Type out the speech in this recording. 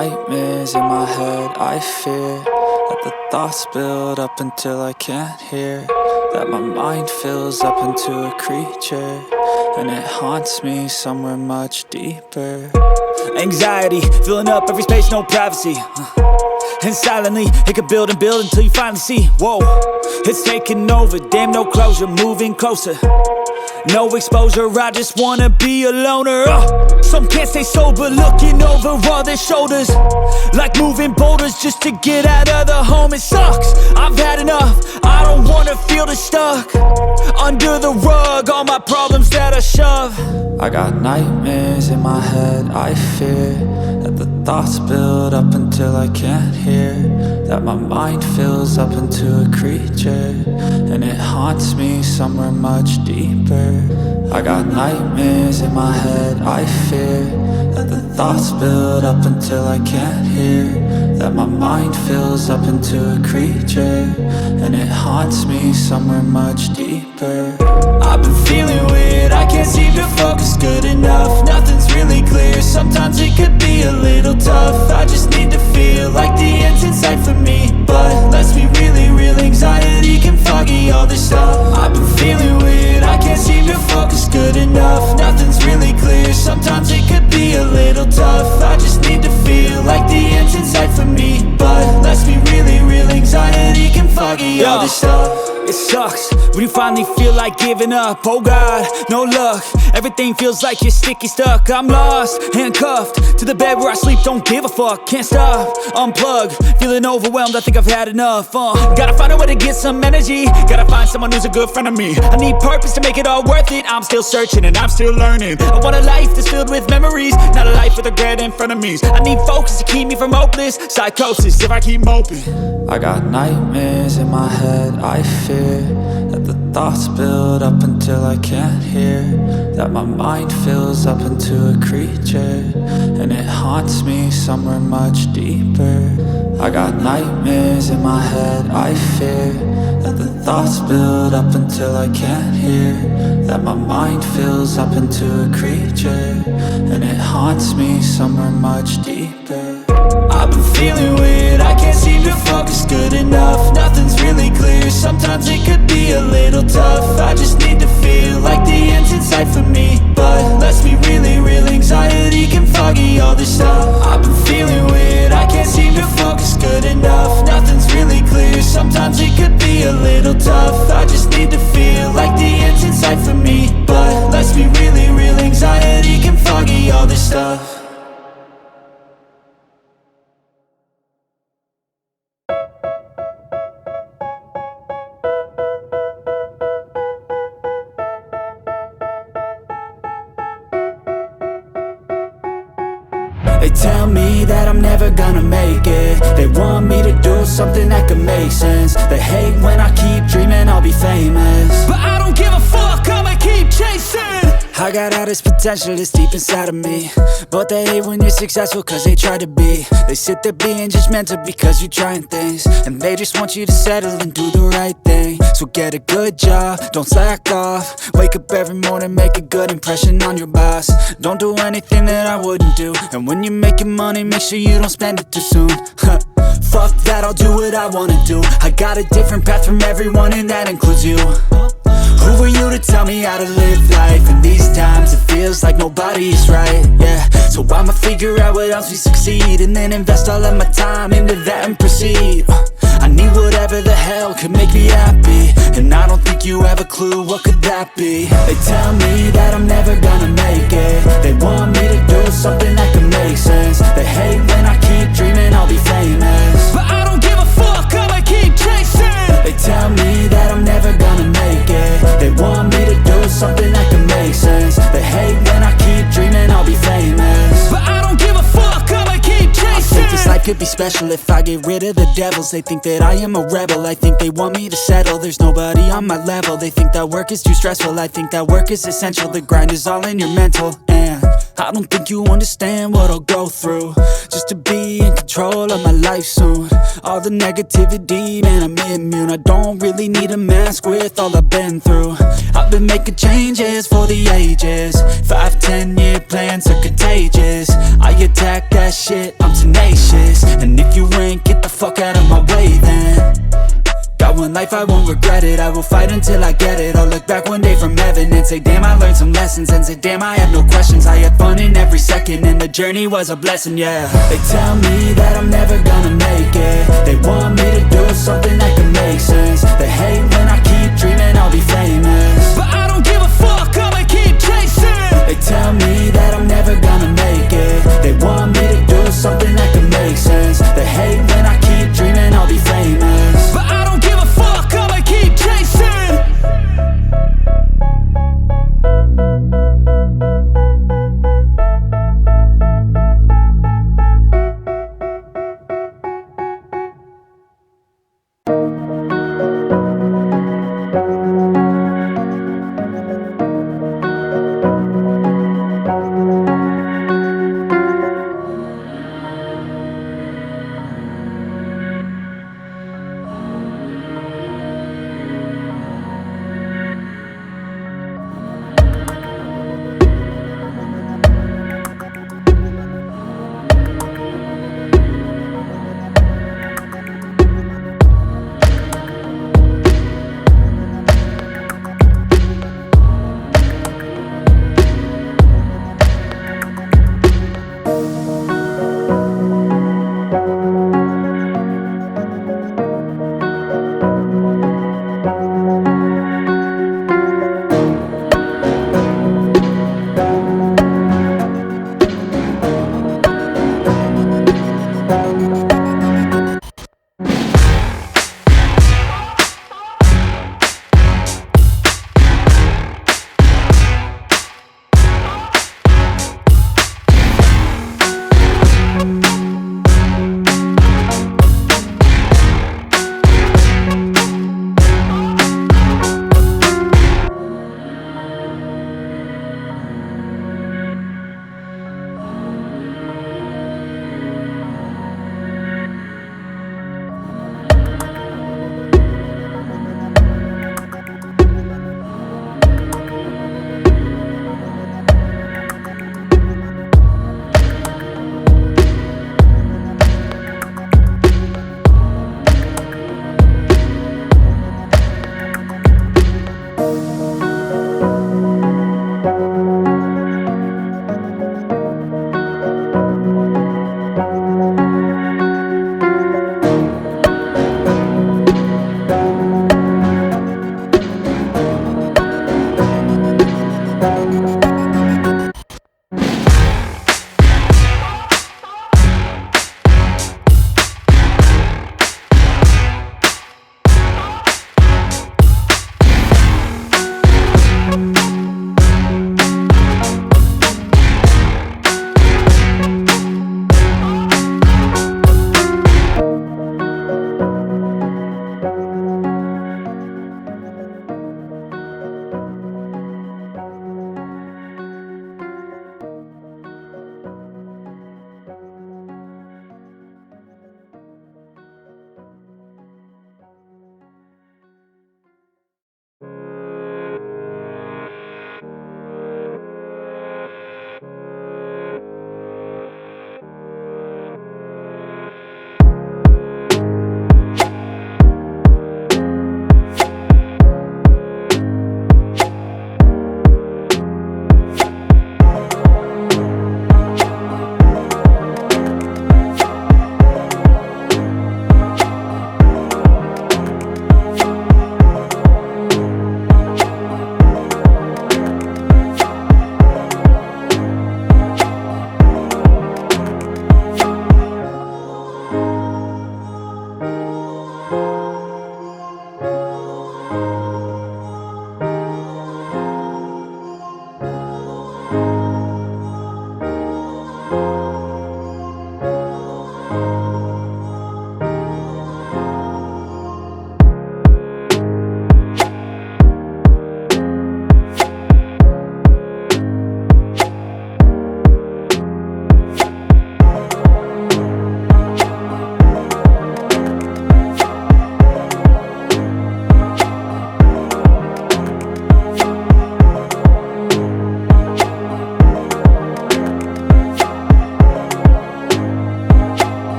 nightmares in my head, I fear that the thoughts build up until I can't hear, that my mind fills up into a creature, and it haunts me somewhere much deeper. Anxiety, filling up every space, no privacy. And silently, it could build and build until you finally see, whoa, it's taking over, damn no closure, moving closer. No exposure, I just wanna be a loner. Some can't stay sober, looking over all their shoulders, like moving boulders just to get out of the home. It sucks, I've had enough, I don't wanna feel the stuck under the rug, all my problems that I shove. I got nightmares in my head, I fear that the thoughts build up until I can't hear, that my mind fills up into a creature, and it haunts me somewhere much deeper. I got nightmares in my head, I fear that the thoughts build up until I can't hear, that my mind fills up into a creature, and it haunts me somewhere much deeper. I've been feeling weird, I can't seem to focus good enough, nothing's really clear, sometimes it could be a little tough. I just need to feel like the end's in sight for me, but let's be really real, anxiety can foggy all this stuff. I've been feeling weird, I can't seem to focus good enough, nothing's really clear, sometimes it could be a little tough. I just need to feel like the end's in sight for me, but let's be really real, anxiety can foggy all this stuff. It sucks when you finally feel like giving up. Oh God, no luck, everything feels like you're sticky stuck. I'm lost, handcuffed to the bed where I sleep, don't give a fuck. Can't stop, unplug, feeling overwhelmed, I think I've had enough. Gotta find a way to get some energy, gotta find someone who's a good friend of me. I need purpose to make it all worth it, I'm still searching and I'm still learning. I want a life that's filled with memories, not a life with regret and frenemies. I need focus to keep me from hopeless psychosis if I keep moping. I got nightmares in my head, I fear that the thoughts build up until I can't hear, that my mind fills up into a creature, and it haunts me somewhere much deeper. I got nightmares in my head, I fear that the thoughts build up until I can't hear, that my mind fills up into a creature, and it haunts me somewhere much deeper. I've been feeling weird, I can't seem to focus good enough, nothing's really clear, sometimes it could be a little tough. I just need to feel like the end's in sight for me, but let's be really real, anxiety can foggy all this stuff. I've been feeling weird, I can't seem to focus good enough, nothing's really clear, sometimes it could be a little tough. I just need to feel like the end's in sight for me, but let's be really real, anxiety can foggy all this stuff. They tell me that I'm never gonna make it, they want me to do something that could make sense. They hate when I keep dreaming I'll be famous, but I don't give a fuck, I'ma keep chasing. I got all this potential that's deep inside of me, but they hate when you're successful cause they try to be. They sit there being judgmental because you're trying things, and they just want you to settle and do the right thing. So get a good job, don't slack off, wake up every morning, make a good impression on your boss. Don't do anything that I wouldn't do, and when you're making money, make sure you don't spend it too soon. Fuck that, I'll do what I wanna do. I got a different path from everyone and that includes you. Who are you to tell me how to live life? In these times it feels like nobody is right, yeah. So I'ma figure out what else we succeed, and then invest all of my time into that and proceed. I need whatever the hell could make me happy, and I don't think you have a clue what could that be. They tell me that I'm never gonna make it, they want me to do something that could make sense. They hate when I keep dreaming I'll be famous, but I don't give a fuck, I'ma keep chasing. They tell me that I'm never gonna make it, they want me to do something that can make sense. They hate when I keep dreaming I'll be famous, but I don't give a fuck, I'ma keep chasing. I think this life could be special if I get rid of the devils. They think that I am a rebel, I think they want me to settle. There's nobody on my level, they think that work is too stressful, I think that work is essential. The grind is all in your mental, man, I don't think you understand what I'll go through just to be in control of my life soon. All the negativity, man, I'm immune. I don't really need a mask with all I've been through. I've been making changes for the ages. 5-10 year plans are contagious. I attack that shit, I'm tenacious. And if you ain't, get the fuck out of my way then. Got one life, I won't regret it. I will fight until I get it. I'll look back one day from heaven and say, damn, I learned some lessons. And say, damn, I had no questions. I had fun in every second, and the journey was a blessing, yeah. They tell me that I'm never gonna make it. They want me to do something that can make sense. They hate when I keep dreaming I'll be famous, but I don't give a fuck, I'ma keep chasing. They tell me that I'm never gonna make it. They want me to do something that can make sense. They hate when I keep dreaming I'll be famous, but I don't give a fuck, I'ma keep chasing.